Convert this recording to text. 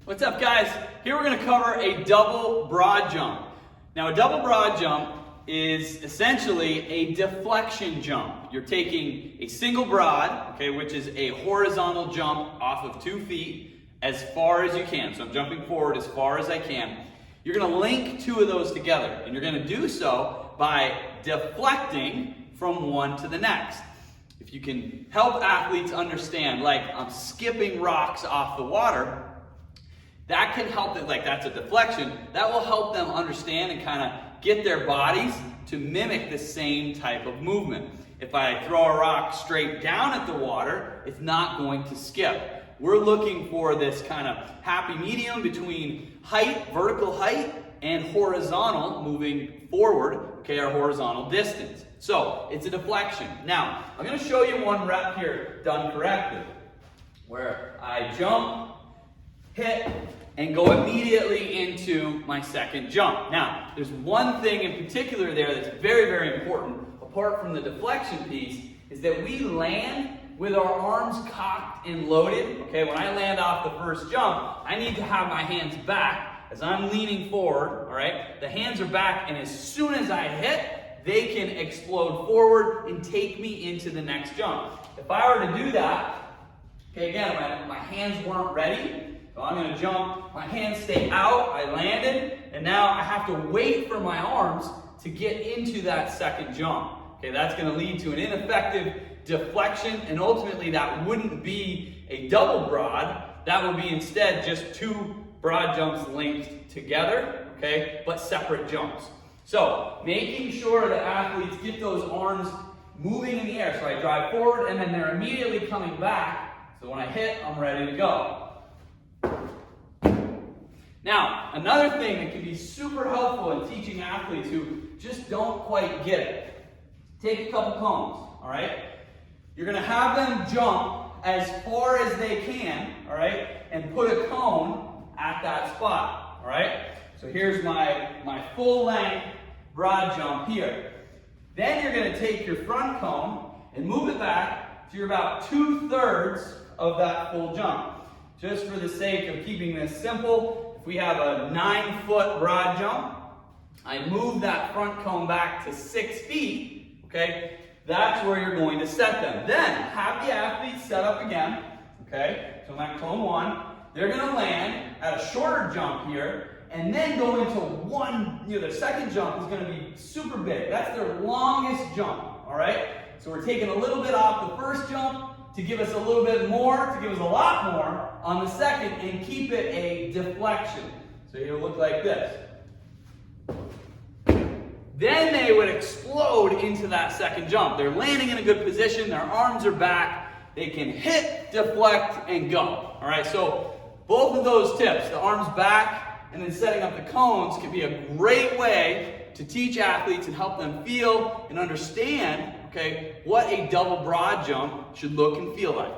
What's up, guys? Here we're going to cover a double broad jump. Now, a double broad jump is essentially a deflection jump. You're taking a single broad, okay, which is a horizontal jump off of 2 feet as far as you can. So I'm jumping forward as far as I can. You're going to link 2 of those together, and you're going to do so by deflecting from one to the next. If you can help athletes understand, like I'm skipping rocks off the water, that can help it, like that's a deflection, that will help them understand and kind of get their bodies to mimic the same type of movement. If I throw a rock straight down at the water, it's not going to skip. We're looking for this kind of happy medium between height, vertical height, and horizontal moving forward, okay, our horizontal distance. So it's a deflection. Now, I'm going to show you one rep here done correctly, where I jump, hit, and go immediately into my second jump. Now, there's one thing in particular there that's very, very important, apart from the deflection piece, is that we land with our arms cocked and loaded. Okay, when I land off the first jump, I need to have my hands back as I'm leaning forward, all right? The hands are back, and as soon as I hit, they can explode forward and take me into the next jump. If I were to do that, okay, again, my hands weren't ready, so I'm going to jump, my hands stay out, I landed, and now I have to wait for my arms to get into that second jump. Okay, that's going to lead to an ineffective deflection, and ultimately that wouldn't be a double broad, that would be instead just 2 broad jumps linked together, okay, but separate jumps. So, making sure that athletes get those arms moving in the air. So I drive forward and then they're immediately coming back, so when I hit, I'm ready to go. Now, another thing that can be super helpful in teaching athletes who just don't quite get it. Take a couple cones, all right? You're going to have them jump as far as they can, all right? And put a cone at that spot, all right? So here's my full length broad jump here. Then you're going to take your front cone and move it back to you're about 2/3 of that full jump. Just for the sake of keeping this simple, if we have a 9-foot broad jump, I move that front cone back to 6 feet, okay? That's where you're going to set them. Then have the athletes set up again, okay? So I'm at cone 1. They're going to land at a shorter jump here, and then go into one, their second jump is going to be super big. That's their longest jump, all right? So we're taking a little bit off the first jump to give us a little bit more, to give us a lot more on the second, and keep it a deflection. So it'll look like this. Then they would explode into that second jump. They're landing in a good position, their arms are back, they can hit, deflect, and go. All right, so both of those tips, the arms back and then setting up the cones, can be a great way to teach athletes and help them feel and understand, okay, what a double broad jump should look and feel like.